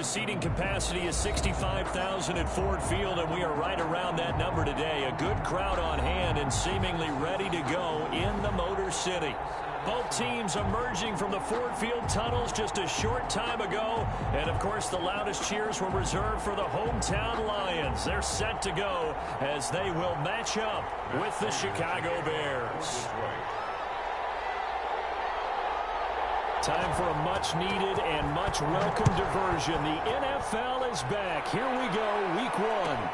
The seating capacity is 65,000 at Ford Field, and we are right around that number today. A good crowd on hand and seemingly ready to go in the Motor City. Both teams emerging from the Ford Field tunnels just a short time ago. And, of course, the loudest cheers were reserved for the hometown Lions. They're set to go as they will match up with the Chicago Bears. Time for a much-needed and much-welcome diversion. The NFL is back. Here we go, Week 1.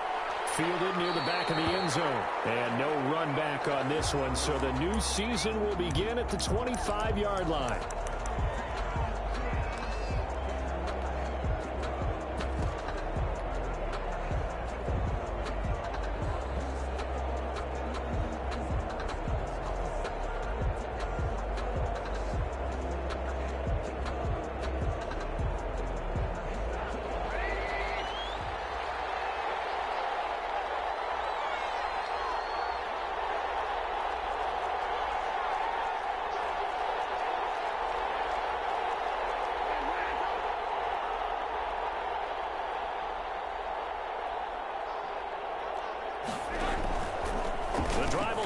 Fielded near the back of the end zone. And no run back on this one, so the new season will begin at the 25-yard line.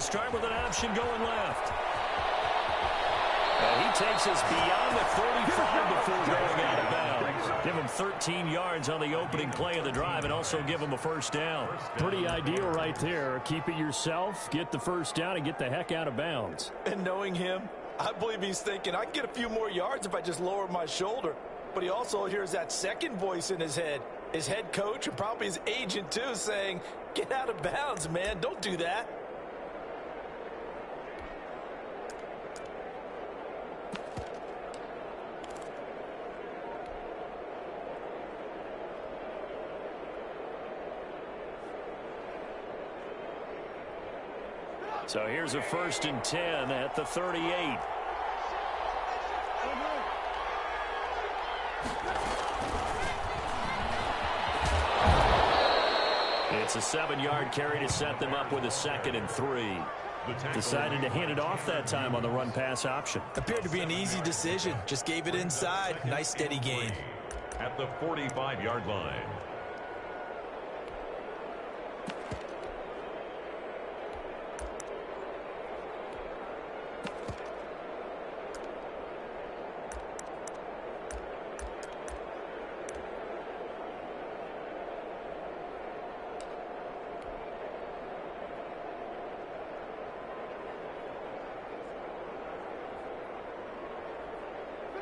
Start with an option going left. And he takes us beyond the 35 before going out of bounds. Give him 13 yards on the opening play of the drive and also give him a first down. Pretty ideal right there. Keep it yourself, get the first down, and get the heck out of bounds. And knowing him, I believe he's thinking, I can get a few more yards if I just lower my shoulder. But he also hears that second voice in his head. His head coach and probably his agent too saying, get out of bounds, man. Don't do that. So here's a 1st and 10 at the 38. It's a 7-yard carry to set them up with a 2nd and 3. Decided to hand it off that time on the run-pass option. Appeared to be an easy decision. Just gave it inside. Nice steady gain. At the 45-yard line.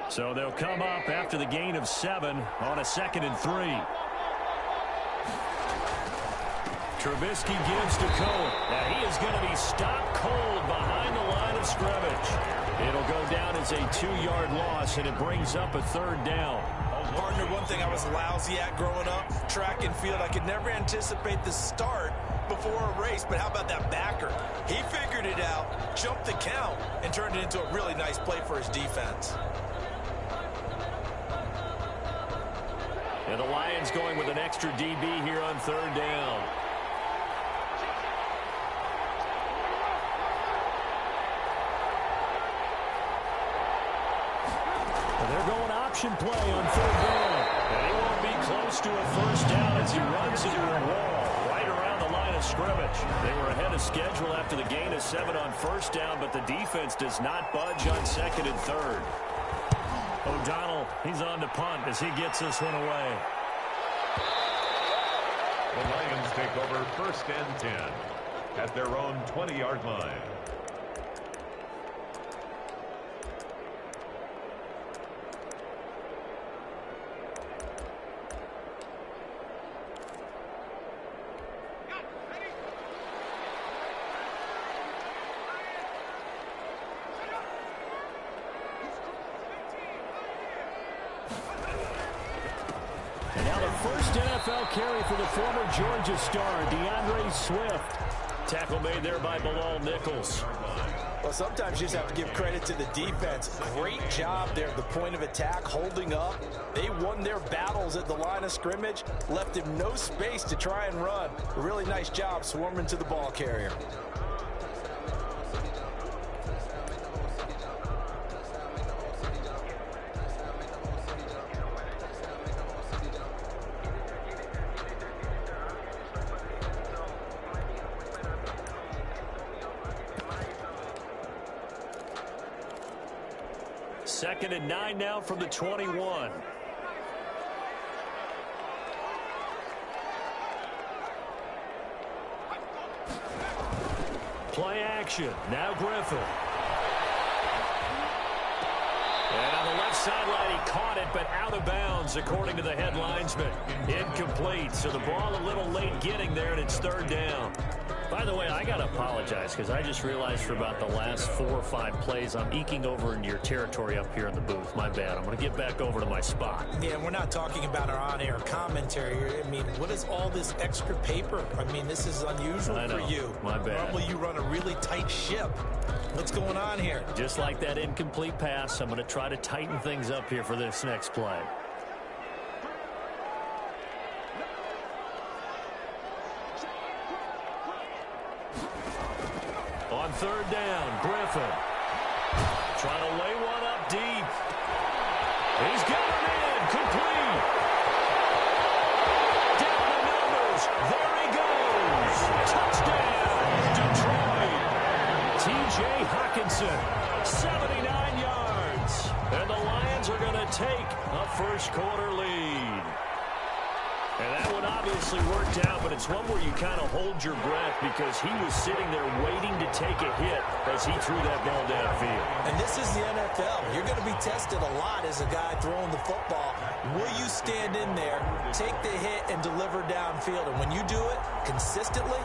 So they'll come up after the gain of 7 on a 2nd and 3. Trubisky gives to Cole. Now he is going to be stopped cold behind the line of scrimmage. It'll go down as a 2-yard loss, and it brings up a 3rd down. Partner, one thing I was lousy at growing up, track and field. I could never anticipate the start before a race, but how about that backer? He figured it out, jumped the count, and turned it into a really nice play for his defense. And the Lions going with an extra DB here on 3rd down. And they're going option play on 3rd down. And he won't be close to a first down as he runs into a wall right around the line of scrimmage. They were ahead of schedule after the gain of 7 on 1st down, but the defense does not budge on 2nd and 3rd. O'Donnell, he's on to punt as he gets this one away. The Lions take over 1st and 10 at their own 20-yard line. First NFL carry for the former Georgia star, DeAndre Swift. Tackle made there by Bilal Nichols. Well, sometimes you just have to give credit to the defense. Great job there at the point of attack, holding up. They won their battles at the line of scrimmage, left him no space to try and run. A really nice job swarming to the ball carrier. 2nd and 9 now from the 21. Play action. Now Griffin. And on the left sideline, he caught it, but out of bounds, according to the head linesman. Incomplete, so the ball a little late getting there, and it's 3rd down. By the way, I got to apologize because I just realized for about the last 4 or 5 plays, I'm eking over into your territory up here in the booth. My bad. I'm going to get back over to my spot. Yeah, we're not talking about our on-air commentary. I mean, what is all this extra paper? I mean, this is unusual for you. My bad. Normally you run a really tight ship. What's going on here? Just like that incomplete pass, I'm going to try to tighten things up here for this next play. On 3rd down, Griffin. Trying to lay one up deep. He's got it in. Complete. Down the numbers. There he goes. Touchdown, Detroit. T.J. Hockenson, 79 yards. And the Lions are going to take a first-quarter lead. And that one obviously worked out, but it's one where you kind of hold your breath because he was sitting there waiting to take a hit as he threw that ball downfield. And this is the NFL. You're going to be tested a lot as a guy throwing the football. Will you stand in there, take the hit, and deliver downfield? And when you do it consistently,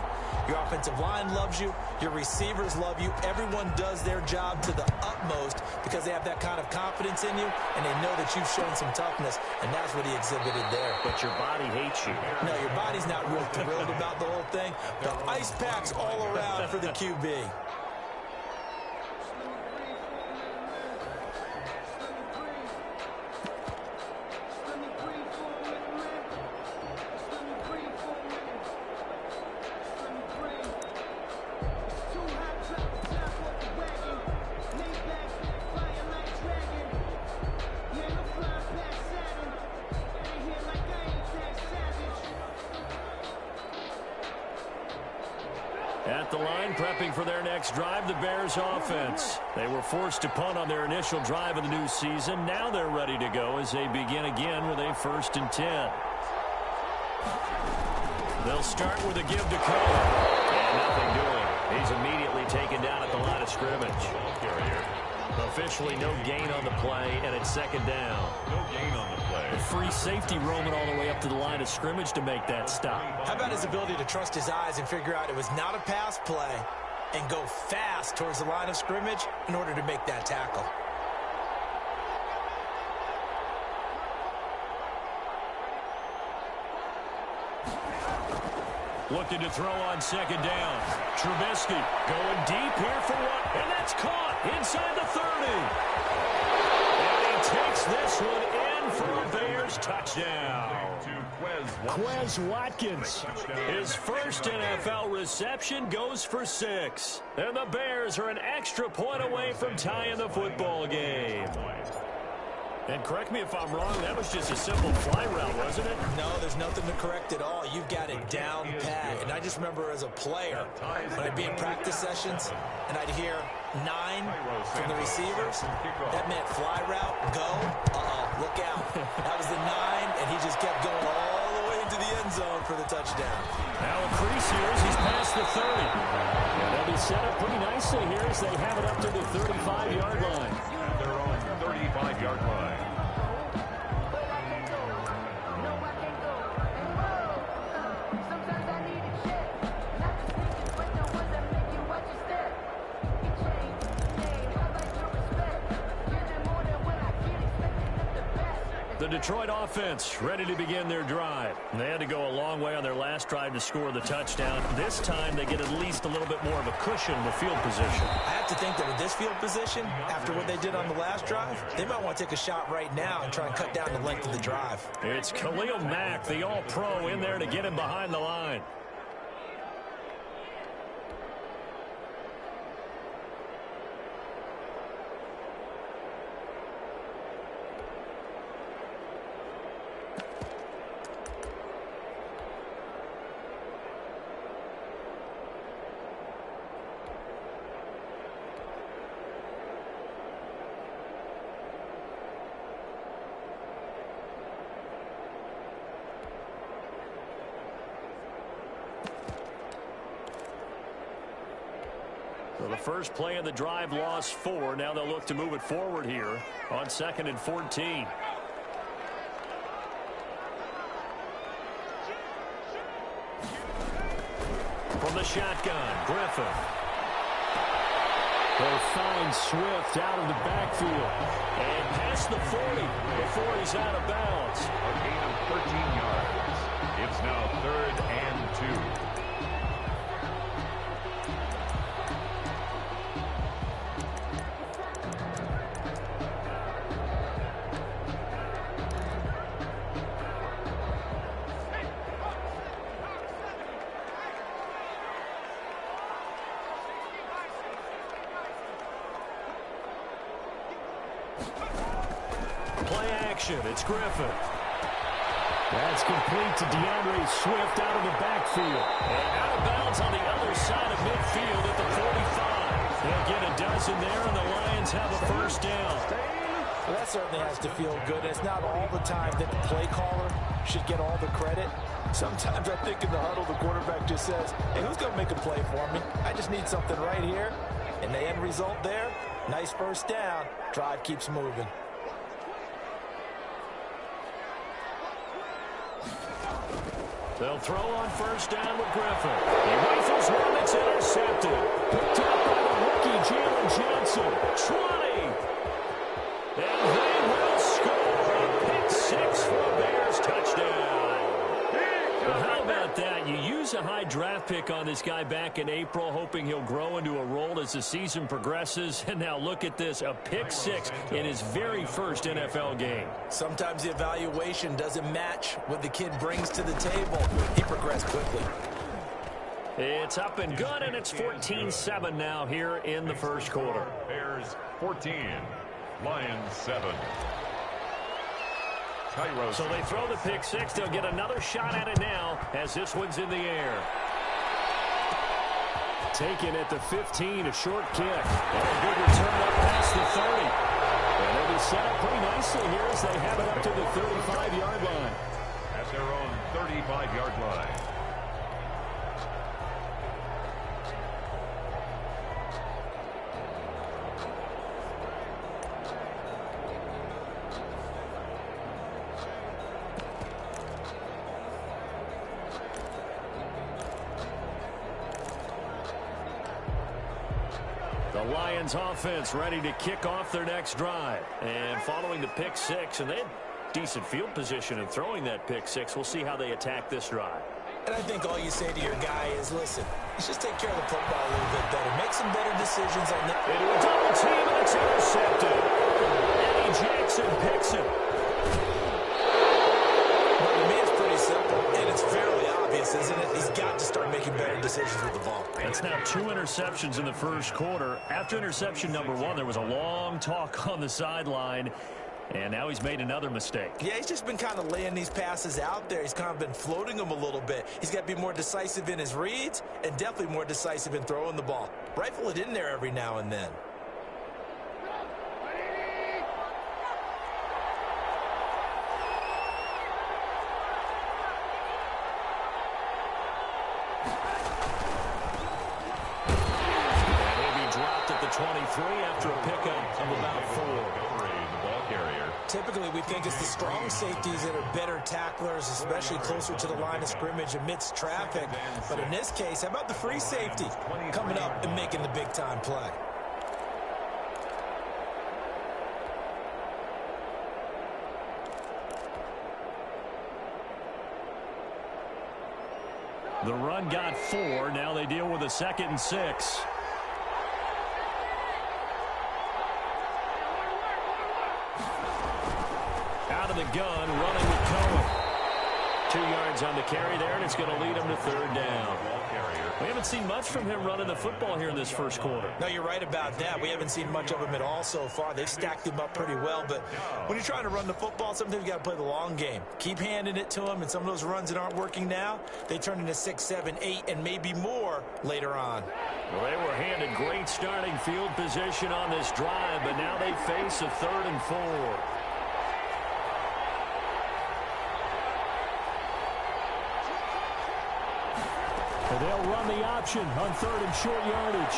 your offensive line loves you, your receivers love you. Everyone does their job to the utmost because they have that kind of confidence in you, and they know that you've shown some toughness, and that's what he exhibited there. But your body hates you. No, your body's not real thrilled about the whole thing. The ice packs all around for the QB. At the line, prepping for their next drive, the Bears offense. They were forced to punt on their initial drive of the new season. Now they're ready to go as they begin again with a 1st and 10. They'll start with a give to Cole. And nothing doing. He's immediately taken down at the line of scrimmage. Officially no gain on the play, and it's 2nd down. No gain on the play. A free safety roaming all the way up to the line of scrimmage to make that stop. How about his ability to trust his eyes and figure out it was not a pass play and go fast towards the line of scrimmage in order to make that tackle? Looking to throw on 2nd down. Trubisky going deep here for one, and that's caught inside the 30. And he takes this one in for a Bears touchdown. Quez Watkins. His first NFL reception goes for 6. And the Bears are an extra point away from tying the football game. And correct me if I'm wrong, that was just a simple fly route, wasn't it? No, there's nothing to correct at all. You've got it down pat. And I just remember as a player, when I'd be in practice sessions, and I'd hear 9 from the receivers, that meant fly route, go, look out. That was the 9, and he just kept going all the way into the end zone for the touchdown. Now a crease here as he's past the 30. And they'll be set up pretty nicely here as they have it up to the 35-yard line. At their own 35-yard line. The Detroit offense ready to begin their drive. They had to go a long way on their last drive to score the touchdown. This time they get at least a little bit more of a cushion with field position. I have to think that with this field position, after what they did on the last drive, they might want to take a shot right now and try and cut down the length of the drive. It's Khalil Mack, the all-pro, in there to get him behind the line. So the first play of the drive lost 4. Now they'll look to move it forward here on 2nd and 14. From the shotgun, Griffin. They'll find Swift out of the backfield. And past the 40 before he's out of bounds. A gain of 13 yards. It's now 3rd and 2. It's Griffin. That's complete to DeAndre Swift out of the backfield. And out of bounds on the other side of midfield at the 45. They'll get a dozen there, and the Lions have a first down. Well, that certainly has to feel good. It's not all the time that the play caller should get all the credit. Sometimes I think in the huddle, the quarterback just says, hey, who's going to make a play for me? I just need something right here. And the end result there, nice first down. Drive keeps moving. They'll throw on first down with Griffin. He rifles one that's intercepted. Picked up by the rookie, Jalen Johnson. 20. And they will score a pick 6 for a Bears touchdown. Well, how about that? You use a high draft pick on this guy back in April, hoping he'll grow into a role as the season progresses. And now look at this, a pick 6 in his very first NFL game. Sometimes the evaluation doesn't match what the kid brings to the table. He progressed quickly. It's up and good, and it's 14-7 now here in the first quarter. Bears 14, Lions 7. So they throw the pick 6. They'll get another shot at it now as this one's in the air. Taken at the 15, a short kick. And a good return up past the 30. And they'll be set up pretty nicely here as they have it up to the 35-yard line. At their own 35-yard line. The Lions offense ready to kick off their next drive. And following the pick 6, and they had decent field position in throwing that pick 6. We'll see how they attack this drive. And I think all you say to your guy is, listen, let's just take care of the football a little bit better. Make some better decisions on the... Into a double team, and it's intercepted. Eddie Jackson picks it. Well, to me, it's pretty simple, and it's fairly obvious, isn't it? He's got to start making better decisions with the ball. That's now 2 interceptions in the first quarter. After interception number 1, there was a long talk on the sideline. And now he's made another mistake. Yeah, he's just been kind of laying these passes out there. He's kind of been floating them a little bit. He's got to be more decisive in his reads and definitely more decisive in throwing the ball. Rifle it in there every now and then. And he'll be dropped at the 23 after a pickup of about 4. Typically, we think it's the strong safeties that are better tacklers, especially closer to the line of scrimmage amidst traffic. But in this case, how about the free safety coming up and making the big-time play? The run got 4. Now they deal with a 2nd and 6. Out of the gun, running with Cohen. 2 yards on the carry there, and it's going to lead him to 3rd down. We haven't seen much from him running the football here in this first quarter. No, you're right about that. We haven't seen much of him at all so far. They've stacked him up pretty well, but when you're trying to run the football, sometimes you got to play the long game. Keep handing it to him, and some of those runs that aren't working now, they turn into 6, 7, 8, and maybe more later on. Well, they were handed great starting field position on this drive, but now they face a 3rd and 4. And they'll run the option on 3rd and short yardage.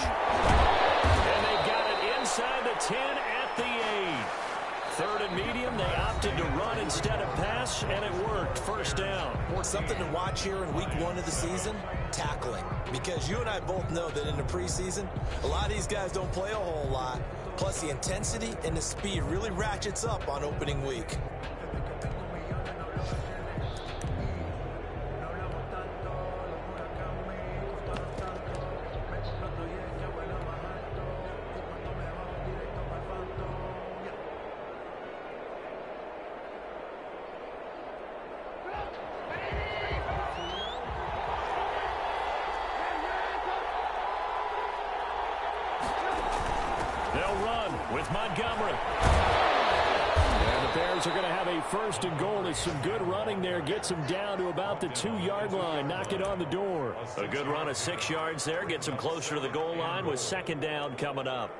And they've got it inside the 10 at the 8. 3rd and medium, they opted to run instead of pass, and it worked. First down. Something to watch here in week 1 of the season, tackling. Because you and I both know that in the preseason, a lot of these guys don't play a whole lot. Plus, the intensity and the speed really ratchets up on opening week. With Montgomery. And the Bears are going to have a 1st and goal. As some good running there gets them down to about the 2-yard line. Knock it on the door. A good run of 6 yards there. Gets them closer to the goal line with 2nd down coming up.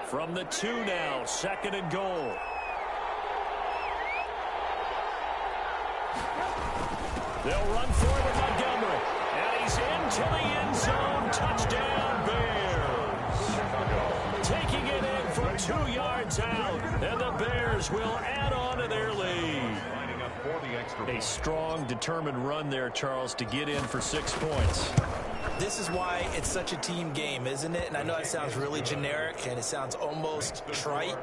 From the 2 now, 2nd and goal. They'll run for it with Montgomery. And he's into the end zone. Touchdown, Bears. Taking it in from 2 yards out. And the Bears will add on to their lead. A strong, determined run there, Charles, to get in for 6 points. This is why it's such a team game, isn't it? And I know it sounds really generic and it sounds almost trite,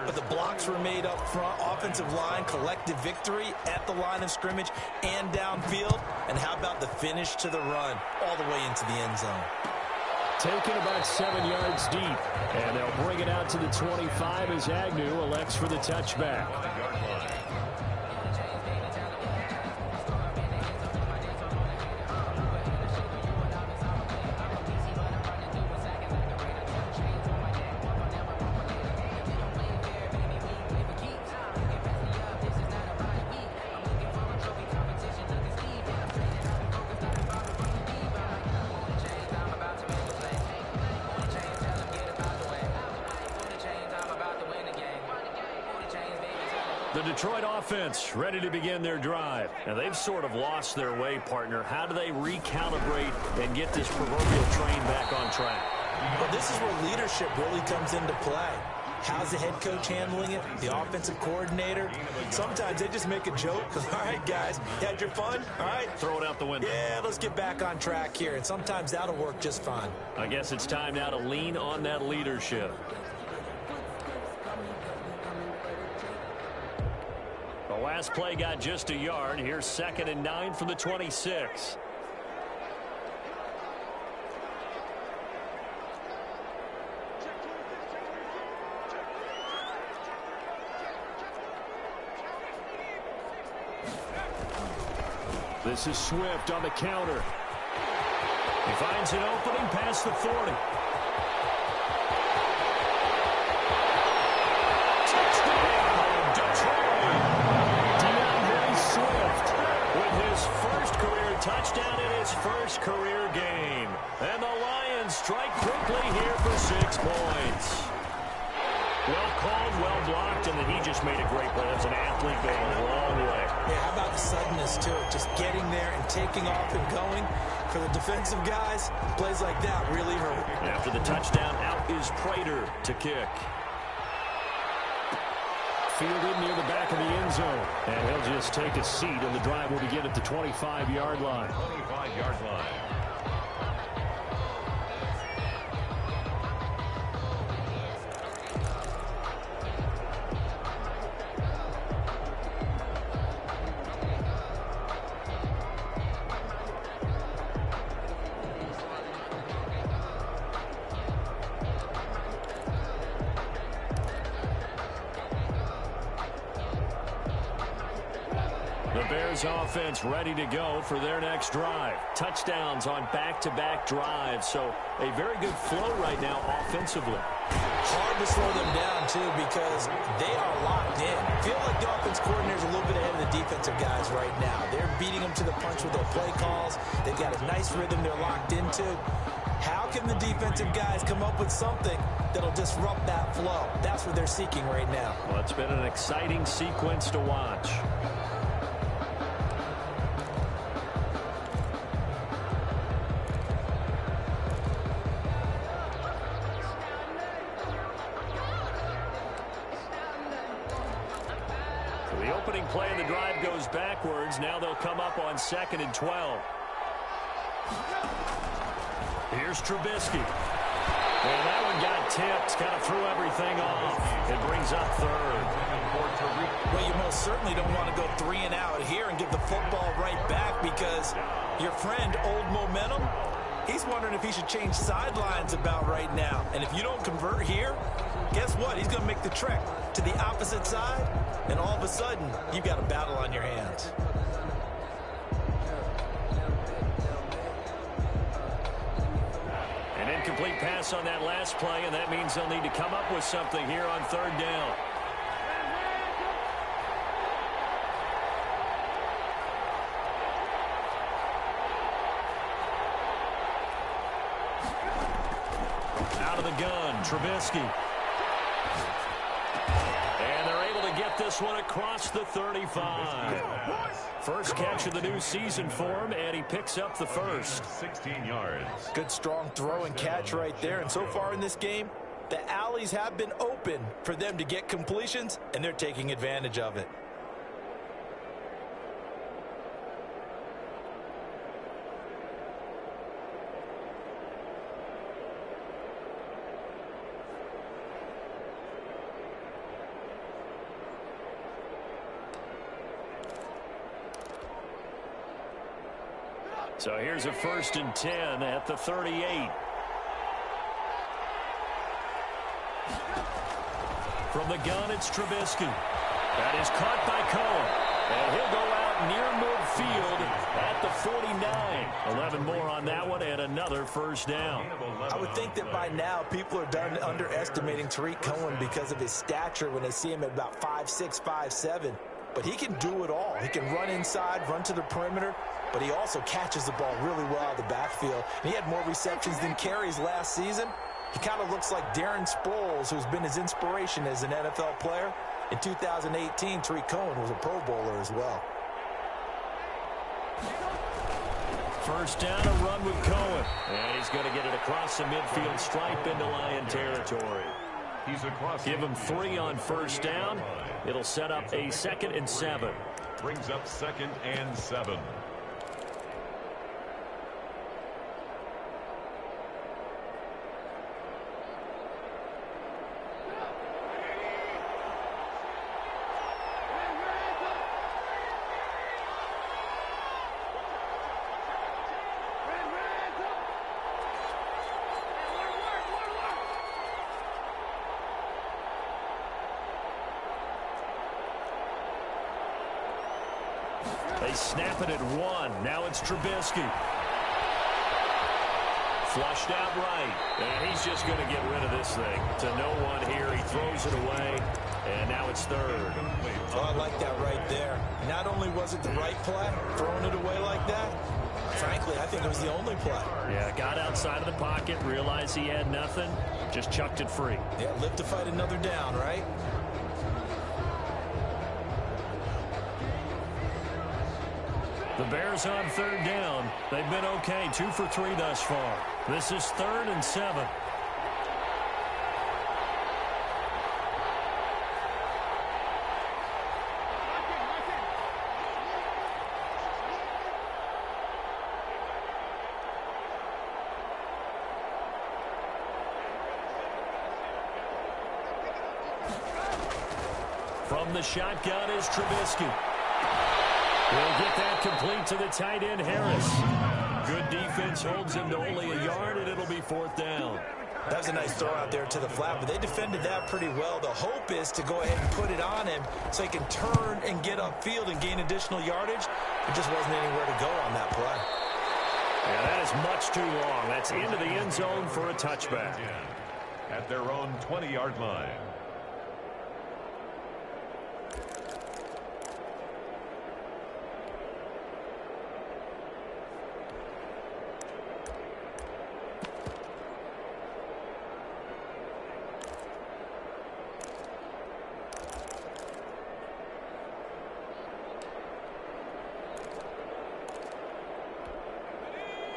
but the blocks were made up front, offensive line, collective victory at the line of scrimmage and downfield. And how about the finish to the run all the way into the end zone? Taken about 7 yards deep, and they'll bring it out to the 25 as Agnew elects for the touchback. The Detroit offense ready to begin their drive. Now, they've sort of lost their way, partner. How do they recalibrate and get this proverbial train back on track? Well, this is where leadership really comes into play. How's the head coach handling it? The offensive coordinator? Sometimes they just make a joke. All right, guys, you had your fun? All right. Throw it out the window. Yeah, let's get back on track here. And sometimes that'll work just fine. I guess it's time now to lean on that leadership. The last play got just a yard. Here's 2nd and 9 from the 26. This is Swift on the counter. He finds an opening past the 40. Touchdown in his first career game. And the Lions strike quickly here for 6 points. Well called, well blocked, and then he just made a great play. That's an athlete going a long way. Yeah, how about the suddenness, too? Just getting there and taking off and going. For the defensive guys, plays like that really hurt. After the touchdown, out is Prater to kick. Fielded near the back of the end zone. And he'll just take a seat, and the drive will begin at the 25-yard line. 25-yard line. The The Bears offense ready to go for their next drive. Touchdowns on back-to-back drives. So a very good flow right now offensively. Hard to slow them down, too, because they are locked in. Feel like the offense coordinator is a little bit ahead of the defensive guys right now. They're beating them to the punch with their play calls. They've got a nice rhythm they're locked into. How can the defensive guys come up with something that'll disrupt that flow? That's what they're seeking right now. Well, it's been an exciting sequence to watch. The opening play of the drive goes backwards. Now they'll come up on 2nd and 12. Here's Trubisky. And that one got tipped. Kind of threw everything off. It brings up 3rd. Well, you most certainly don't want to go 3 and out here and give the football right back because your friend, Old Momentum, he's wondering if he should change sidelines about right now. And if you don't convert here, guess what? He's going to make the trek to the opposite side, and all of a sudden, you've got a battle on your hands. An incomplete pass on that last play, and that means they'll need to come up with something here on 3rd down. Out of the gun, Trubisky. And they're able to get this one across the 35. First catch of the new season for him, and he picks up the first. 16 yards. Good strong throw and catch right there. And so far in this game, the alleys have been open for them to get completions, and they're taking advantage of it. So here's a 1st and 10 at the 38. From the gun, it's Trubisky. That is caught by Cohen. And he'll go out near midfield at the 49. 11 more on that one and another first down. I would think that by now people are done underestimating Tarik Cohen because of his stature when they see him at about 5'6", 5'7". But he can do it all. He can run inside, run to the perimeter, but he also catches the ball really well out of the backfield. And he had more receptions than carries last season. He kind of looks like Darren Sproles, who's been his inspiration as an NFL player. In 2018, Tarik Cohen was a Pro Bowler as well. First down, a run with Cohen. And he's going to get it across the midfield stripe into Lion territory. He's across. Give him 3 on first down. It'll set up a 2nd and 7. Brings up 2nd and 7. They snap it at 1. Now it's Trubisky. Flushed out right. And he's just going to get rid of this thing to no one here. He throws it away. And now it's 3rd. Oh, I like that right there. Not only was it the right play, throwing it away like that, frankly, I think it was the only play. Yeah, got outside of the pocket, realized he had nothing, just chucked it free. Yeah, live to fight another down, right? The Bears on 3rd down. They've been okay, 2 for 3 thus far. This is 3rd and 7. From the shotgun is Trubisky. He'll get that complete to the tight end, Harris. Good defense holds him to only a yard, and it'll be 4th down. That was a nice throw out there to the flat, but they defended that pretty well. The hope is to go ahead and put it on him so he can turn and get upfield and gain additional yardage. There just wasn't anywhere to go on that play. Yeah, that is much too long. That's into the end zone for a touchback. At their own 20-yard line.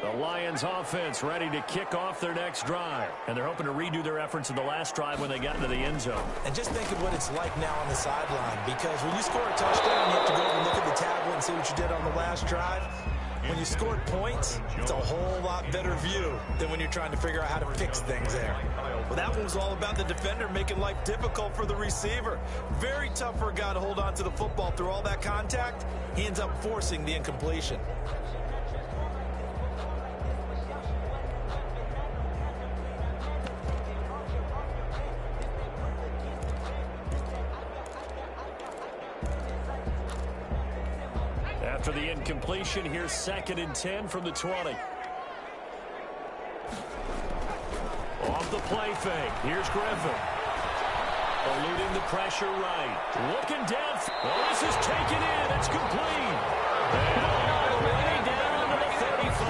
The Lions offense ready to kick off their next drive. And they're hoping to redo their efforts in the last drive when they got into the end zone. And just think of what it's like now on the sideline, because when you score a touchdown, you have to go over and look at the tablet and see what you did on the last drive. When you scored points, it's a whole lot better view than when you're trying to figure out how to fix things there. Well, that one was all about the defender making life difficult for the receiver. Very tough for a guy to hold on to the football through all that contact. He ends up forcing the incompletion. After the incompletion, here's 2nd and 10 from the 20. Off the play fake. Here's Griffin. Eluding the pressure right. Looking down. Oh, this is taken in. It's complete. And all the way down to the 35.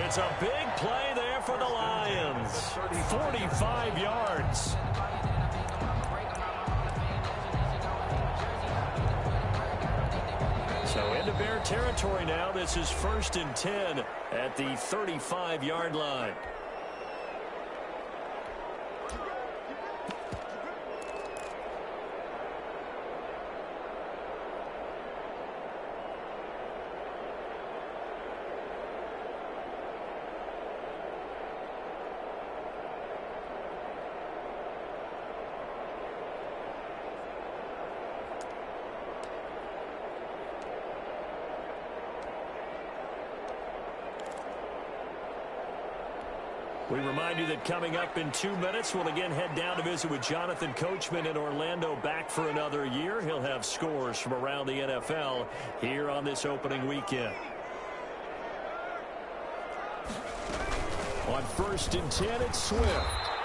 It's a big play there for the Lions. 45 yards. So into Bear territory now. This is 1st and 10 at the 35-yard line. We remind you that coming up in 2 minutes, we'll again head down to visit with Jonathan Coachman in Orlando, back for another year. He'll have scores from around the NFL here on this opening weekend. On 1st and 10, it's Swift.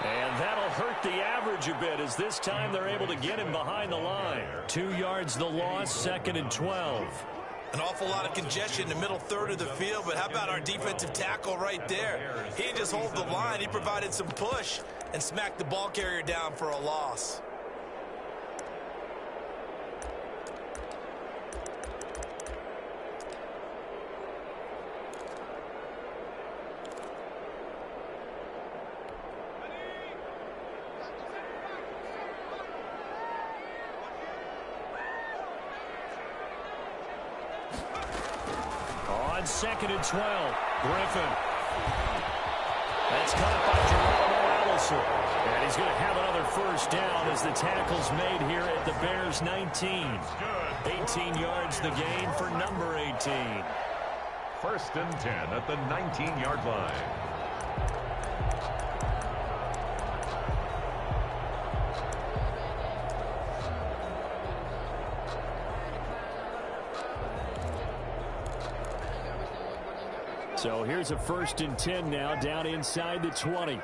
And that'll hurt the average a bit, as this time they're able to get him behind the line. 2 yards the loss, 2nd and 12. An awful lot of congestion in the middle third of the field, but how about our defensive tackle right there? He didn't just hold the line, he provided some push and smacked the ball carrier down for a loss. On 2nd and 12, Griffin. That's caught by Geronimo Allison. And he's going to have another first down as the tackle's made here at the Bears' 19. 18 yards the gain for number 18. 1st and 10 at the 19-yard line. So here's a 1st and 10 now, down inside the 20.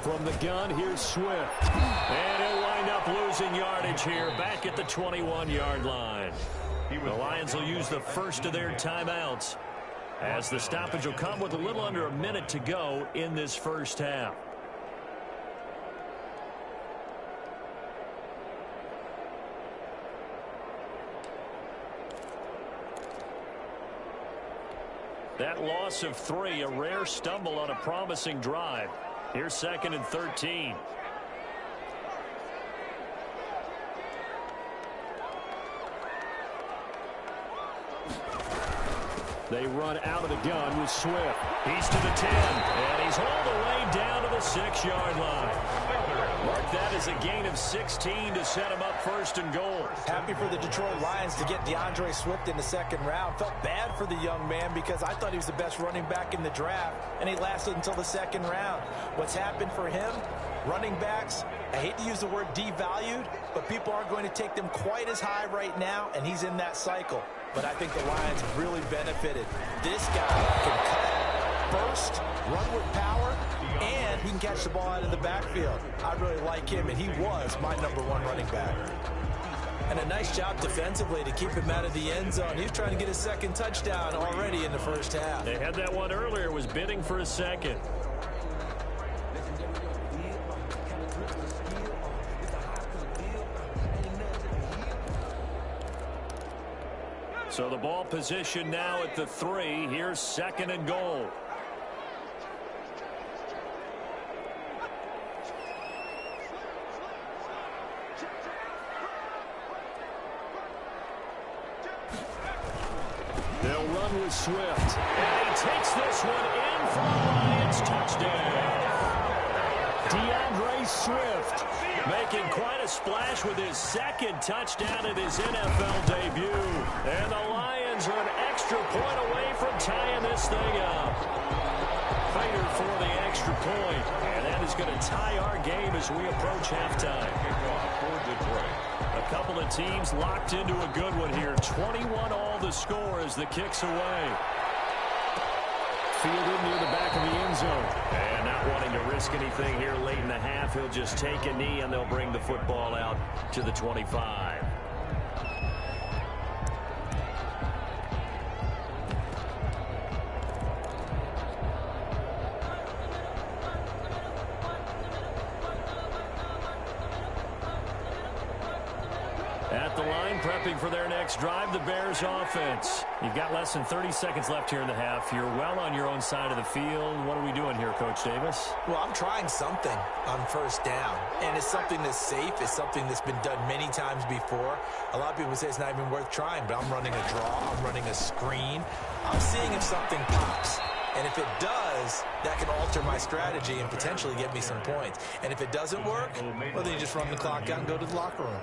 From the gun, here's Swift. And he'll wind up losing yardage here, back at the 21-yard line. The Lions will use the first of their timeouts, as the stoppage will come with a little under a minute to go in this first half. That loss of 3, a rare stumble on a promising drive. Here's 2nd and 13. They run out of the gun with Swift. He's to the 10, and he's all the way down to the 6-yard line. Mark that as a gain of 16 to set him up 1st and goal. Happy for the Detroit Lions to get DeAndre Swift in the 2nd round. Felt bad for the young man because I thought he was the best running back in the draft, and he lasted until the 2nd round. What's happened for him? Running backs, I hate to use the word devalued, but people aren't going to take them quite as high right now, and he's in that cycle. But I think the Lions really benefited. This guy can cut, burst, run with power, and he can catch the ball out of the backfield. I really like him, and he was my #1 running back. And a nice job defensively to keep him out of the end zone. He was trying to get his 2nd touchdown already in the 1st half. They had that one earlier, was bidding for a 2nd. So the ball position now at the 3. Here's 2nd and goal. They'll run with Swift. And he takes this one in for the Lions. Touchdown. DeAndre Swift making quite a splash with his 2nd touchdown in his NFL debut. And the Lions are an extra point away from tying this thing up. Fighter for the extra point. And that is going to tie our game as we approach halftime. A couple of teams locked into a good one here. 21 all the score as the kick's away. Fielded near the back of the end zone. And not wanting to risk anything here late in the half, he'll just take a knee and they'll bring the football out to the 25. At the line, prepping for their next drive, the Bears offense. You've got less than 30 seconds left here in the half. You're well on your own side of the field. What are we doing here, Coach Davis? Well, I'm trying something on 1st down, and it's something that's safe. It's something that's been done many times before. A lot of people say it's not even worth trying, but I'm running a draw. I'm running a screen. I'm seeing if something pops. And if it does, that can alter my strategy and potentially get me some points. And if it doesn't work, well, then you just run the clock out and go to the locker room.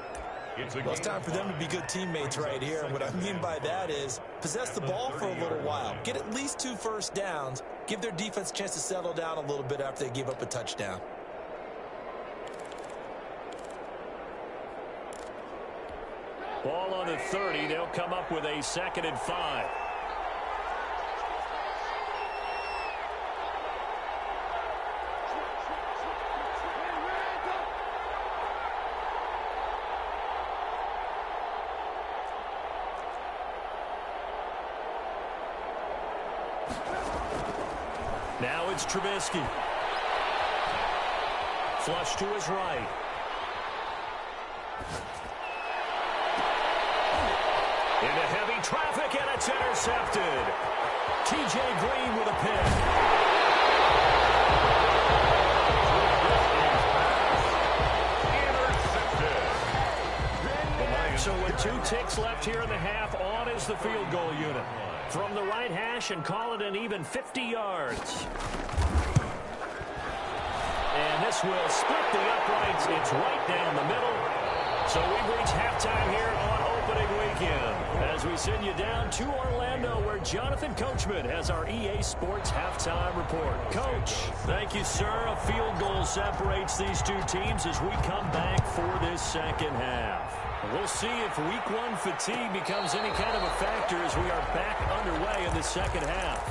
Well, it's time for them to be good teammates right here. And what I mean by that is possess the ball for a little while. Get at least 2 first downs. Give their defense a chance to settle down a little bit after they give up a touchdown. Ball on the 30. They'll come up with a 2nd and 5. Now it's Trubisky. Flush to his right. Into heavy traffic, and it's intercepted. T.J. Green with a pick. Intercepted. So with 2 ticks left here in the half, on is the field goal unit. From the right hash and call it an even 50 yards. And this will split the uprights. It's right down the middle. So we've reached halftime here on opening weekend as we send you down to Orlando where Jonathan Coachman has our EA Sports halftime report. Coach, thank you, sir. A field goal separates these 2 teams as we come back for this 2nd half. We'll see if week 1 fatigue becomes any kind of a factor as we are back underway in the 2nd half.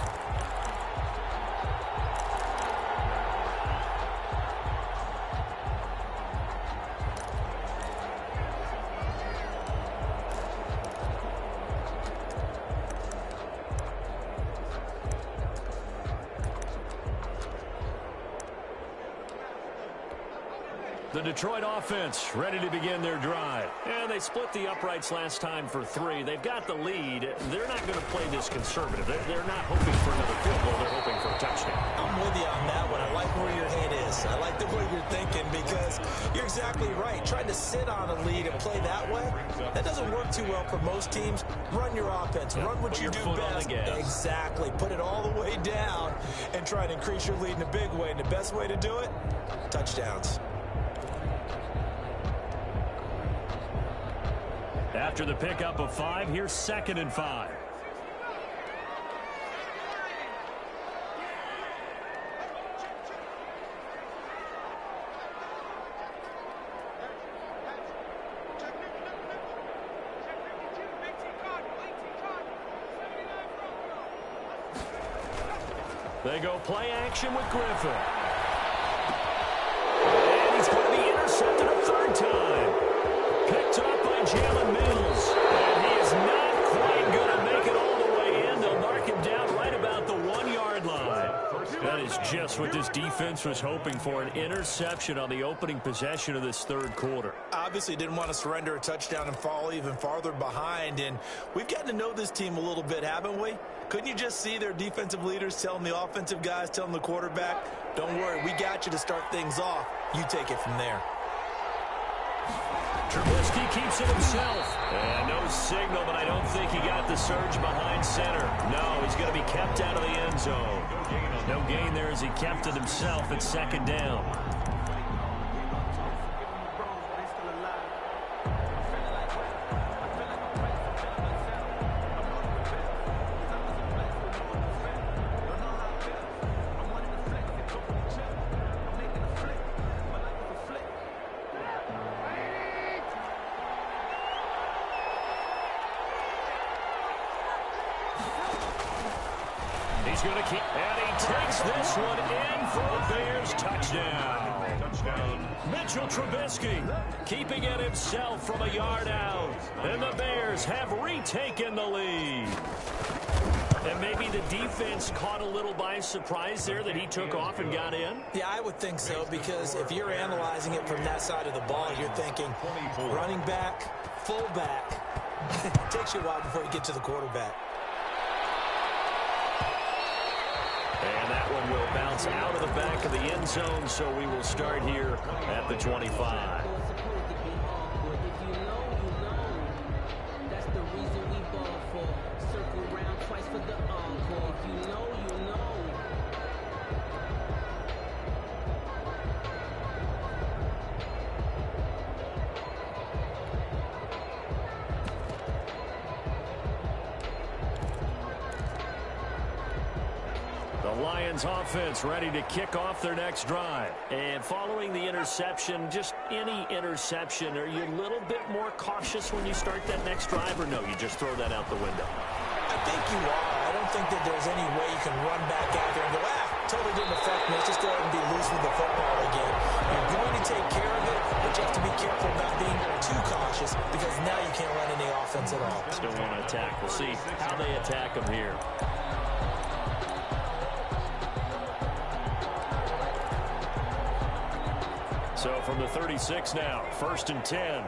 The Detroit offense ready to begin their drive. And they split the uprights last time for 3. They've got the lead. They're not going to play this conservative. They're not hoping for another field goal. They're hoping for a touchdown. I'm with you on that one. I like where your head is. I like the way you're thinking because you're exactly right. Trying to sit on a lead and play that way, that doesn't work too well for most teams. Run your offense. Run what you do best. Exactly. Put it all the way down and try to increase your lead in a big way. And the best way to do it, touchdowns. After the pickup of 5, here's 2nd and 5. They go play action with Griffin. And he's going to be intercepted a 3rd time. Picked up by Jalen Mills. And he is not quite going to make it all the way in. They'll mark him down right about the 1-yard line. That is just what this defense was hoping for, an interception on the opening possession of this 3rd quarter. Obviously didn't want to surrender a touchdown and fall even farther behind. And we've gotten to know this team a little bit, haven't we? Couldn't you just see their defensive leaders telling the offensive guys, telling the quarterback, don't worry, we got you to start things off. You take it from there. Trubisky keeps it himself. And no signal, but I don't think he got the surge behind center. No, he's going to be kept out of the end zone. No gain there as he kept it himself at 2nd down. He's going to keep, and he takes this one in for a Bears touchdown. Mitchell Trubisky keeping it himself from a yard out. And the Bears have retaken the lead. And maybe the defense caught a little by surprise there that he took off and got in? Yeah, I would think so, because if you're analyzing it from that side of the ball, you're thinking running back, fullback. It takes you a while before you get to the quarterback. And that one will bounce out of the back of the end zone, so we will start here at the 25. Lions offense ready to kick off their next drive. And following the interception, just any interception, are you a little bit more cautious when you start that next drive, or no, you just throw that out the window? I think you are. I don't think that there's any way you can run back out there and go, totally didn't affect me. Let's just go ahead and be loose with the football again. You're going to take care of it, but you have to be careful about being too cautious, because now you can't run any offense at all. Still want to attack. We'll see how they attack them here. So from the 36 now, 1st and 10.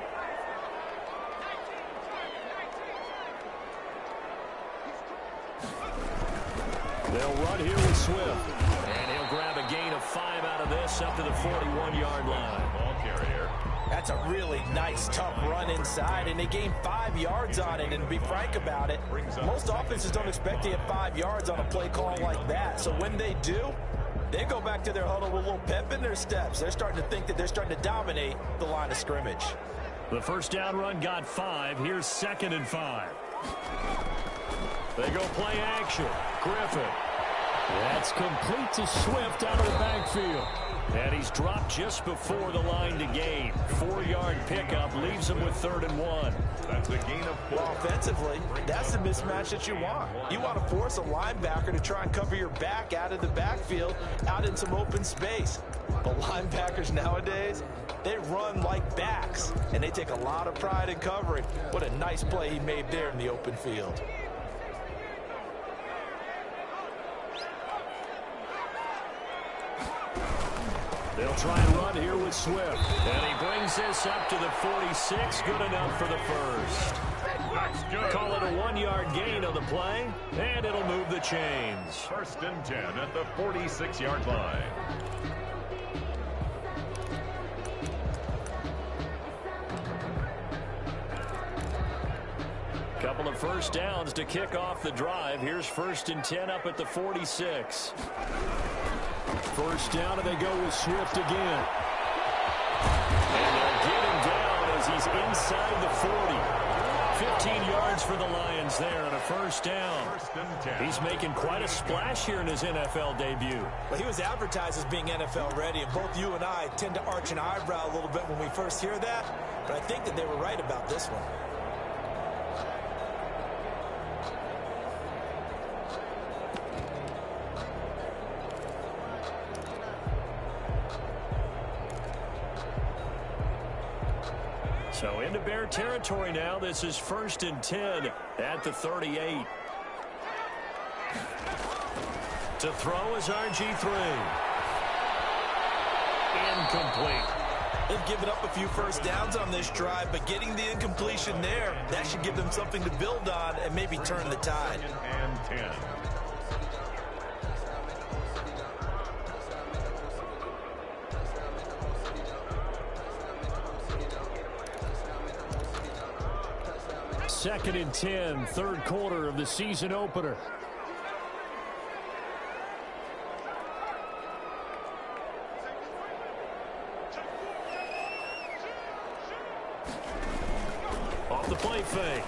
They'll run here with Swift. And he'll grab a gain of 5 out of this up to the 41-yard line. Ball carrier. That's a really nice, tough run inside, and they gained 5 yards on it. And to be frank about it, most offenses don't expect to get 5 yards on a play call like that. So when they do, they go back to their huddle with a little pep in their steps. They're starting to think that they're starting to dominate the line of scrimmage. The first down run got 5. Here's 2nd and 5. They go play action. Griffin. That's complete to Swift out of the backfield. And he's dropped just before the line to gain. 4-yard pickup leaves him with 3rd and 1. That's a gain of 4. Well, offensively, that's the mismatch that you want. You want to force a linebacker to try and cover your back out of the backfield, out in some open space. But linebackers nowadays, they run like backs, and they take a lot of pride in covering. What a nice play he made there in the open field. They'll try and run here with Swift. And he brings this up to the 46. Good enough for the first. Call it a 1-yard gain on the play, and it'll move the chains. 1st and 10 at the 46-yard line. Couple of first downs to kick off the drive. Here's 1st and 10 up at the 46. First down, and they go with Swift again. And they'll get him down as he's inside the 40. 15 yards for the Lions there on a first down. First and 10. He's making quite a splash here in his NFL debut. Well, he was advertised as being NFL ready, and both you and I tend to arch an eyebrow a little bit when we first hear that, but I think that they were right about this one. So into Bear territory now. This is 1st and 10 at the 38. To throw is RG3. Incomplete. They've given up a few first downs on this drive, but getting the incompletion there, that should give them something to build on and maybe turn the tide. And 10. Second and 10, third quarter of the season opener. Off the play fake.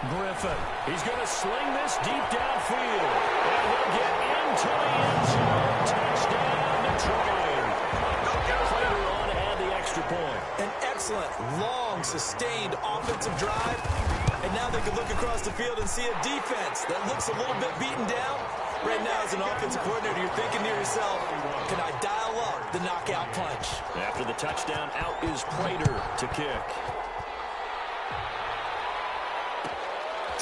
Griffin. He's going to sling this deep downfield. And he'll get into the end zone. Touchdown, Detroit. Later on to add the extra point. An excellent, long, sustained offensive drive. And now they can look across the field and see a defense that looks a little bit beaten down. Right now, as an offensive coordinator, you're thinking to yourself, can I dial up the knockout punch? After the touchdown, out is Prater to kick.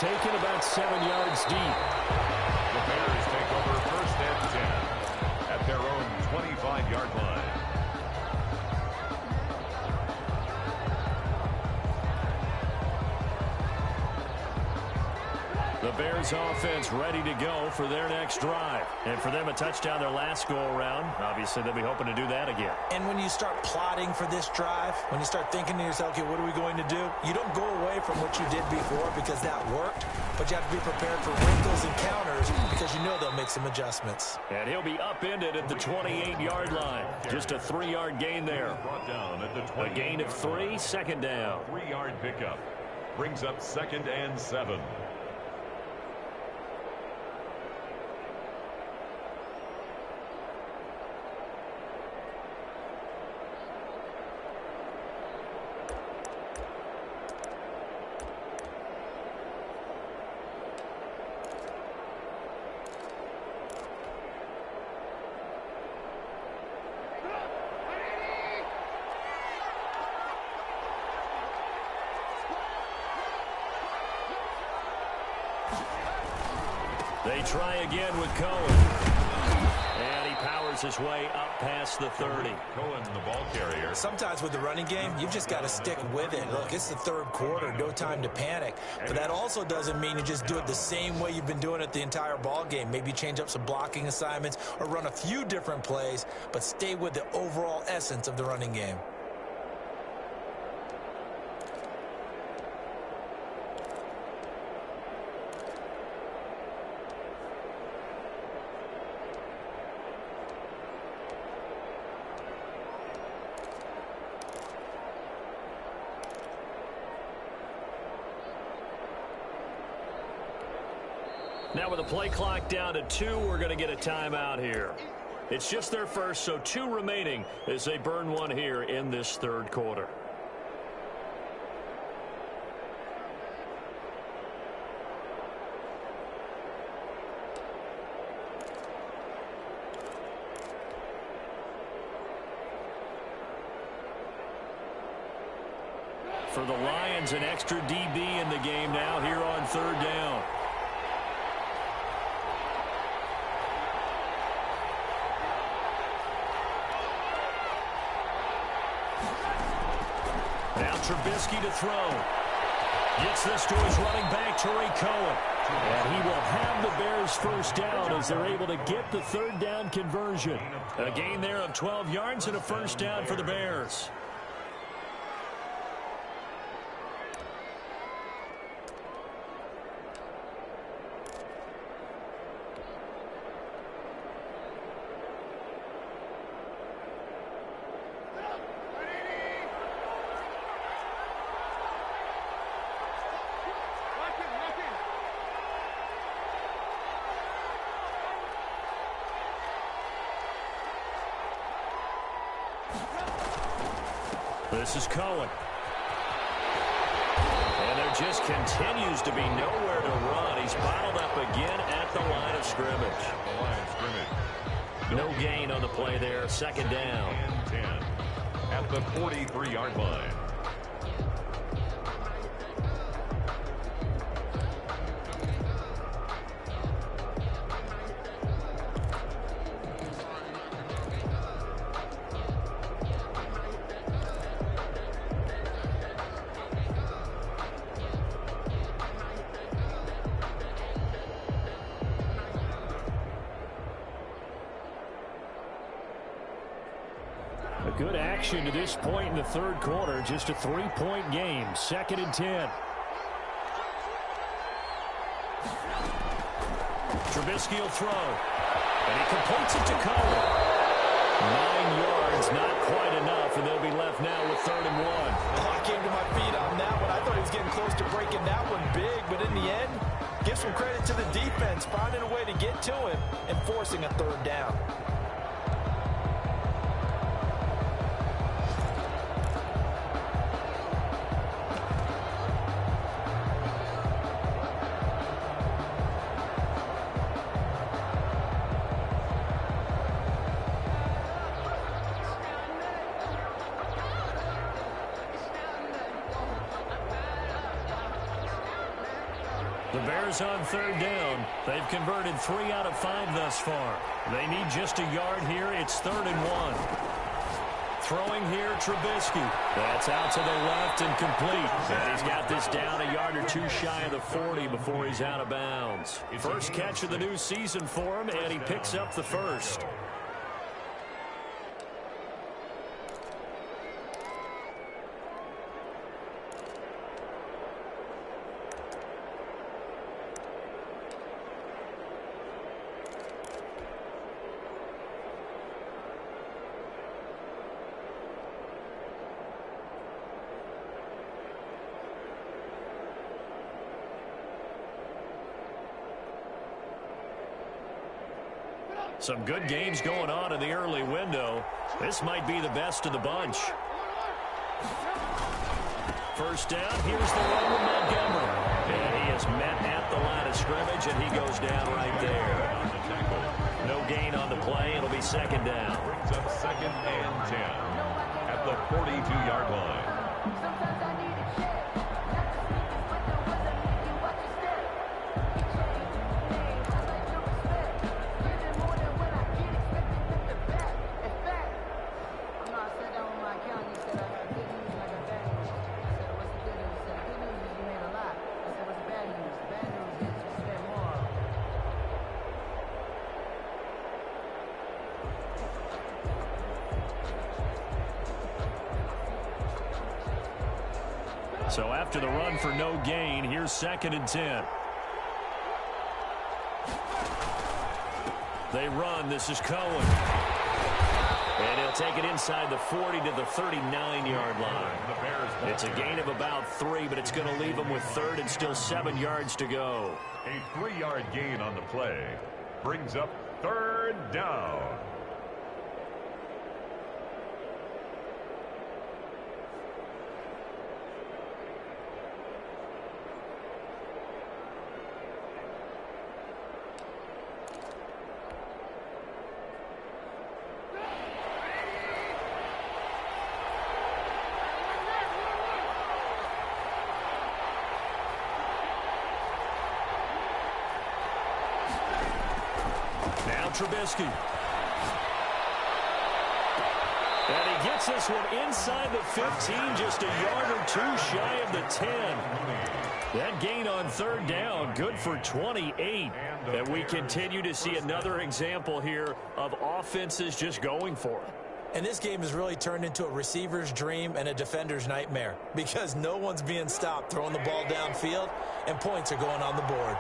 Taken about 7 yards deep. The Bears take over 1st and 10 at their own 25-yard line. The Bears offense ready to go for their next drive. And for them, a touchdown their last go-around. Obviously, they'll be hoping to do that again. And when you start plotting for this drive, when you start thinking to yourself, okay, what are we going to do? You don't go away from what you did before because that worked, but you have to be prepared for wrinkles and counters because you know they'll make some adjustments. And he'll be upended at the 28-yard line. Just a 3-yard gain there. Brought down at the A gain of 3, second down. 3-yard pickup. Brings up 2nd and 7. They try again with Cohen. And he powers his way up past the 30. Cohen, the ball carrier. Sometimes with the running game, you've just got to stick with it. Look, it's the third quarter, no time to panic. But that also doesn't mean you just do it the same way you've been doing it the entire ball game. Maybe change up some blocking assignments or run a few different plays, but stay with the overall essence of the running game. Now with the play clock down to 2, we're going to get a timeout here. It's just their first, so 2 remaining as they burn one here in this third quarter. For the Lions, an extra DB in the game now here on third down. Now Trubisky to throw. Gets this to his running back, Tariq Cohen. And he will have the Bears first down as they're able to get the third down conversion. A gain there of 12 yards and a first down for the Bears. This is Cohen. And there just continues to be nowhere to run. He's bottled up again at the line of scrimmage. No gain on the play there. Second down. And 10 at the 43-yard line. Good action to this point in the third quarter. Just a 3-point game. Second and 10. Trubisky will throw. And he completes it to Cohen. 9 yards, not quite enough, and they'll be left now with 3rd and 1. Oh, I came to my feet on that one. I thought he was getting close to breaking that one big, but in the end, give some credit to the defense, finding a way to get to him and forcing a 3rd down. The Bears on 3rd down. They've converted 3 out of 5 thus far. They need just a yard here. It's 3rd and 1. Throwing here, Trubisky. That's out to the left and complete. And he's got this down a yard or 2 shy of the 40 before he's out of bounds. First catch of the new season for him, and he picks up the first. Some good games going on in the early window. This might be the best of the bunch. First down, here's the one with Montgomery. And he is met at the line of scrimmage, and he goes down right there. No gain on the play. It'll be 2nd down. Brings up 2nd and 10 at the 42-yard line. So after the run for no gain, here's 2nd and 10. They run. This is Cohen. And he'll take it inside the 40 to the 39-yard line. It's a gain of about 3, but it's going to leave him with 3rd and still 7 yards to go. A 3-yard gain on the play brings up 3rd down. Trubisky. And he gets this one inside the 15, just a yard or 2 shy of the 10. That gain on 3rd down, good for 28. And we continue to see another example here of offenses just going for it. And this game has really turned into a receiver's dream and a defender's nightmare because no one's being stopped throwing the ball downfield, and points are going on the board.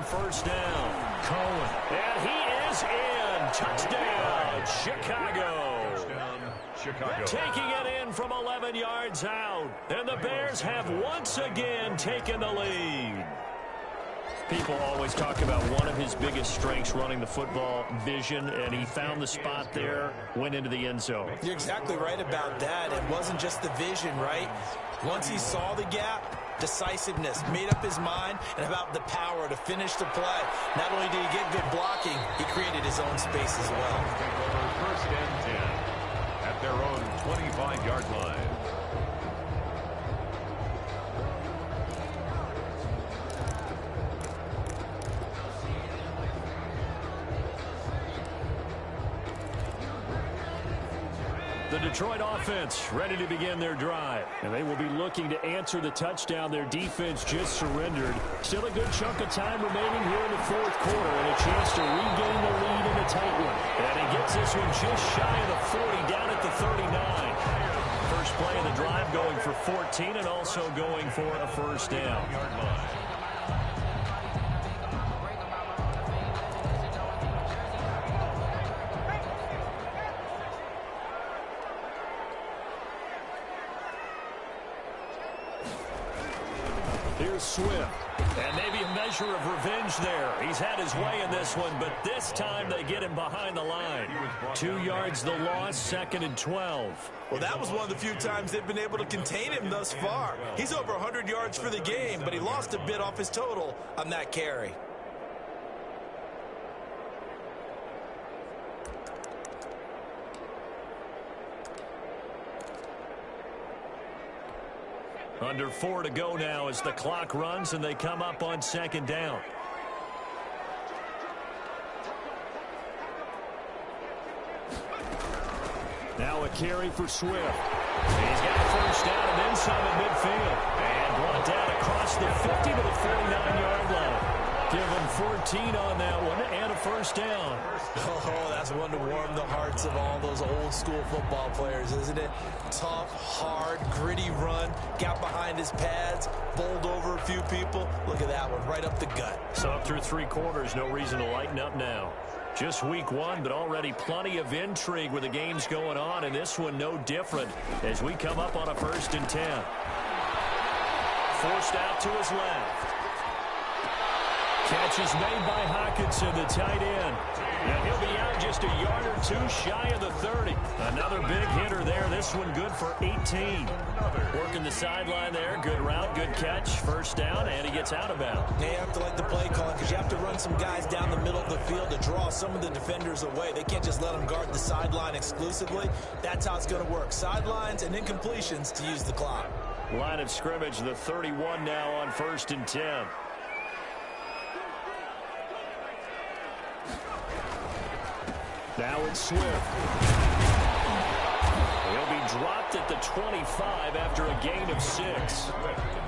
First down, Cohen. And he is in. Touchdown, Chicago. Touchdown, Chicago. Taking it in from 11 yards out. And the Bears have once again taken the lead. People always talk about one of his biggest strengths running the football, vision, and he found the spot there, went into the end zone. You're exactly right about that. It wasn't just the vision, right? Once he saw the gap, decisiveness, made up his mind, and about the power to finish the play. Not only did he get good blocking, he created his own space as well. Take over first and 10 at their own 25-yard line. The Detroit offense ready to begin their drive. And they will be looking to answer the touchdown their defense just surrendered. Still a good chunk of time remaining here in the fourth quarter and a chance to regain the lead in a tight one. And he gets this one just shy of the 40, down at the 39. First play of the drive going for 14 and also going for a first down. Here's Swift. And maybe a measure of revenge there. He's had his way in this one, but this time they get him behind the line. 2 yards the loss, 2nd and 12. Well, that was one of the few times they've been able to contain him thus far. He's over 100 yards for the game, but he lost a bit off his total on that carry. Under 4 to go now as the clock runs and they come up on 2nd down. Now a carry for Swift. He's got a first down and then some at midfield. And brought down across the 50 to the 49-yard line. Give him 14 on that one and a first down. Oh, that's one to warm the hearts of all those old-school football players, isn't it? Tough, hard, gritty run. Got behind his pads, bowled over a few people. Look at that one, right up the gut. So up through 3 quarters, no reason to lighten up now. Just week 1, but already plenty of intrigue with the games going on, and this one no different as we come up on a 1st and 10. Forced out to his left. Catch is made by Hockenson, the tight end. And he'll be out just a yard or 2 shy of the 30. Another big hitter there. This one good for 18. Working the sideline there. Good route, good catch. First down, and he gets out of bounds. Yeah, you have to like the play calling because you have to run some guys down the middle of the field to draw some of the defenders away. They can't just let them guard the sideline exclusively. That's how it's going to work. Sidelines and incompletions to use the clock. Line of scrimmage, the 31 now on 1st and 10. Now it's Swift. He'll be dropped at the 25 after a gain of 6.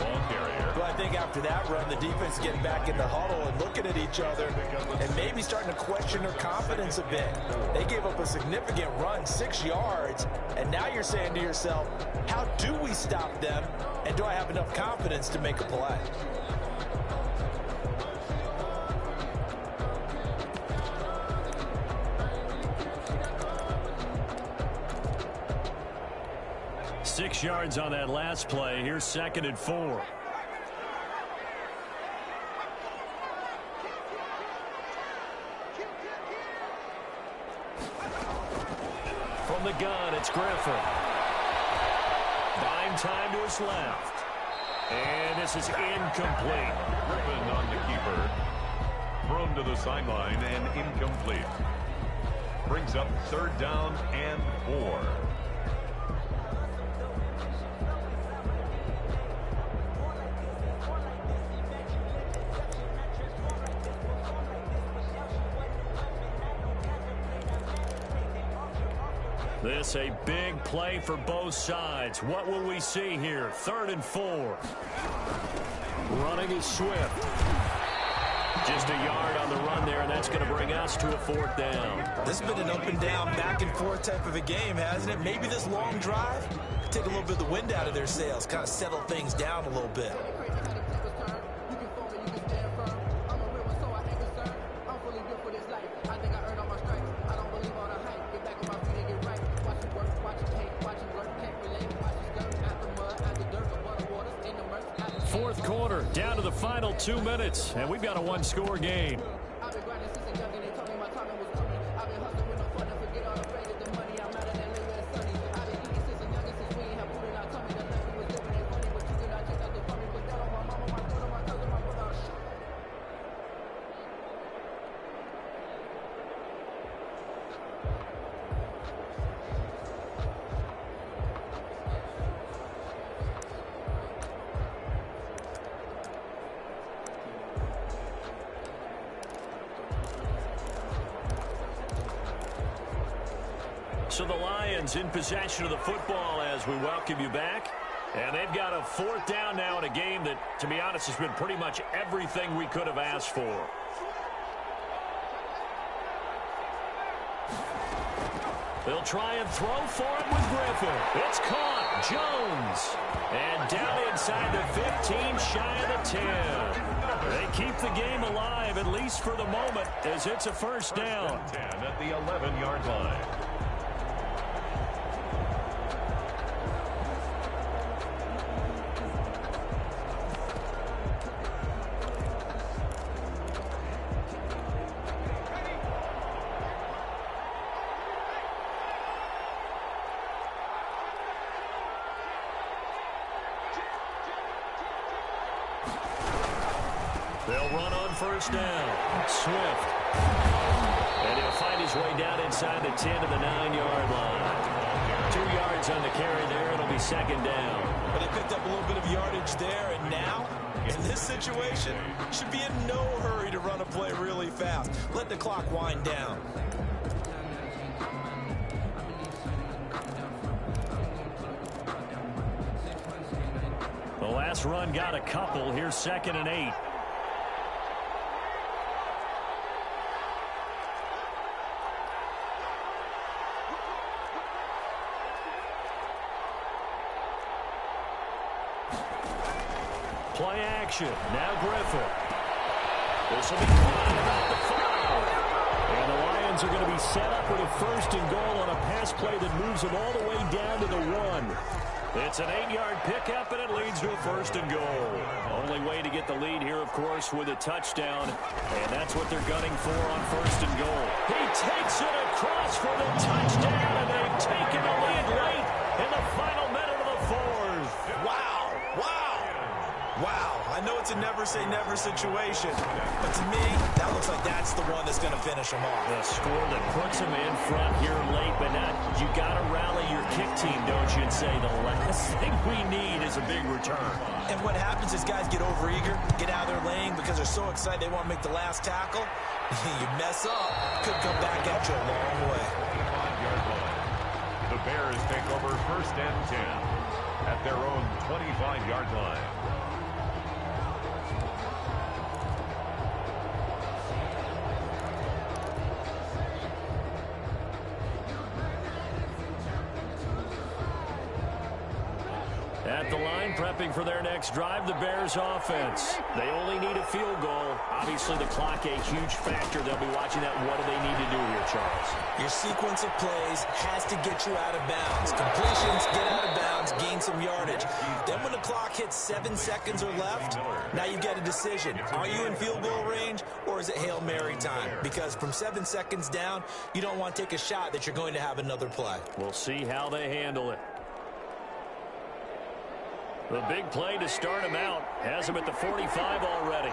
Ball carrier. Well, I think after that run, the defense is getting back in the huddle and looking at each other and maybe starting to question their confidence a bit. They gave up a significant run, 6 yards, and now you're saying to yourself, how do we stop them, and do I have enough confidence to make a play? Six yards on that last play. Here's 2nd and 4. From the gun, it's Griffin. Buying time to his left. And this is incomplete. Griffin on the keeper. Thrown to the sideline and incomplete. Brings up 3rd down and 4. This a big play for both sides. What will we see here? 3rd and 4. Running is Swift. Just a yard on the run there, and that's going to bring us to a 4th down. This has been an up and down, back and forth type of a game, hasn't it? Maybe this long drive could take a little bit of the wind out of their sails, kind of settle things down a little bit. I think I earned all my stripes. I don't believe all the hype. Get back on my feet and get right. Watch it work, watch it take. quarter, down to the final 2 minutes, and we've got a one-score game. So the Lions in possession of the football as we welcome you back. And they've got a fourth down now in a game that, to be honest, has been pretty much everything we could have asked for. They'll try and throw for it with Griffin. It's caught. Jones. And down inside the 15, shy of the 10. They keep the game alive, at least for the moment, as it's a first down. 10 at the 11-yard line. They'll run on first down. Swift. And he'll find his way down inside the 10 to the 9-yard line. 2 yards on the carry there. It'll be second down. But they picked up a little bit of yardage there, and now, in this situation, should be in no hurry to run a play really fast. Let the clock wind down. The last run got a couple. Here's 2nd and 8. Play action. Now Griffin. This will be caught about the 5. And the Lions are going to be set up with a 1st and goal on a pass play that moves them all the way down to the 1. It's an 8-yard pickup, and it leads to a 1st and goal. Only way to get the lead here, of course, with a touchdown. And that's what they're gunning for on 1st and goal. He takes it across for the touchdown, and they've taken the lead late in the final minute of the 4th. Wow. Wow. Wow, I know it's a never-say-never situation, but to me, that looks like that's the one that's going to finish them off. The score that puts them in front here late, but now you got to rally your kick team, don't you, and say the last thing we need is a big return. And what happens is guys get overeager, get out of their lane because they're so excited they want to make the last tackle. You mess up, could come back at you a long way. 5-yard line. The Bears take over 1st and 10 at their own 25-yard line. At the line, prepping for their next drive, the Bears offense. They only need a field goal. Obviously, the clock a huge factor. They'll be watching that. What do they need to do here, Charles? Your sequence of plays has to get you out of bounds. Completions, get out of bounds, gain some yardage. Then when the clock hits 7 seconds or left, now you get a decision. Are you in field goal range, or is it Hail Mary time? Because from 7 seconds down, you don't want to take a shot that you're going to have another play. We'll see how they handle it. The big play to start him out has him at the 45 already.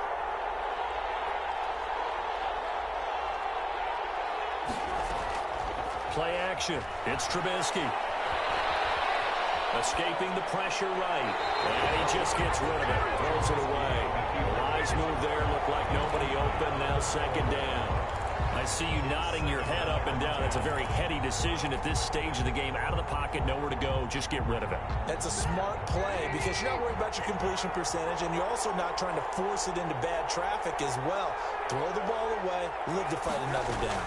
Play action. It's Trubisky. Escaping the pressure right. And he just gets rid of it. Throws it away. Wise move there. Looked like nobody open. Now 2nd down. I see you nodding your head up and down. It's a very heady decision at this stage of the game. Out of the pocket, nowhere to go. Just get rid of it. That's a smart play because you're not worried about your completion percentage, and you're also not trying to force it into bad traffic as well. Throw the ball away, live to fight another down.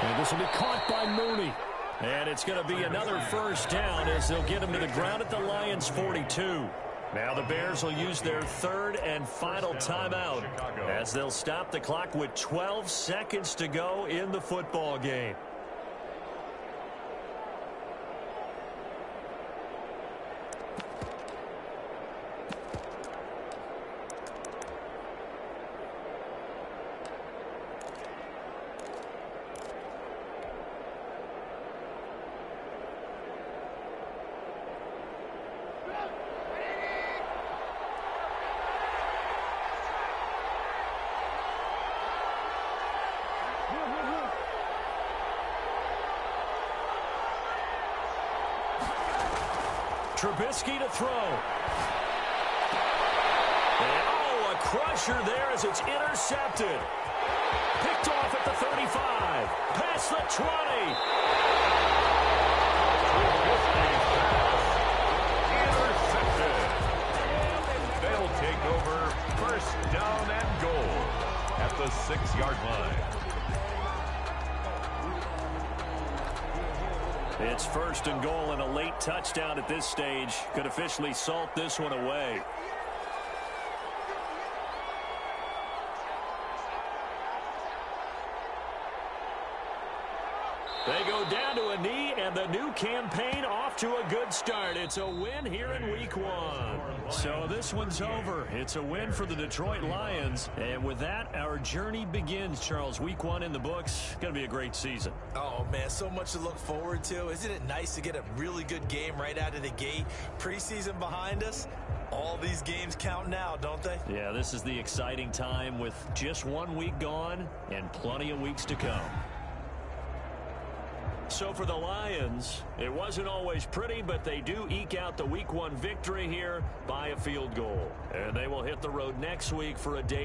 And this will be caught by Mooney. And it's going to be another 1st down as they'll get him to the ground at the Lions' 42. Now the Bears will use their 3rd and final timeout as they'll stop the clock with 12 seconds to go in the football game. Trubisky to throw. And, oh, a crusher there as it's intercepted. Picked off at the 35. Past the 20. Intercepted. They'll take over first down and goal at the 6-yard line. It's first and goal, and a late touchdown at this stage could officially salt this one away. They go down to a knee, and the new campaign off to a good start. It's a win here in Week 1. So this one's over. It's a win for the Detroit Lions. And with that, our journey begins, Charles. Week 1 in the books. Going to be a great season. Oh, man, so much to look forward to. Isn't it nice to get a really good game right out of the gate? Preseason behind us. All these games count now, don't they? Yeah, this is the exciting time with just 1 week gone and plenty of weeks to come. So for the Lions, it wasn't always pretty, but they do eke out the Week 1 victory here by a field goal. And they will hit the road next week for a day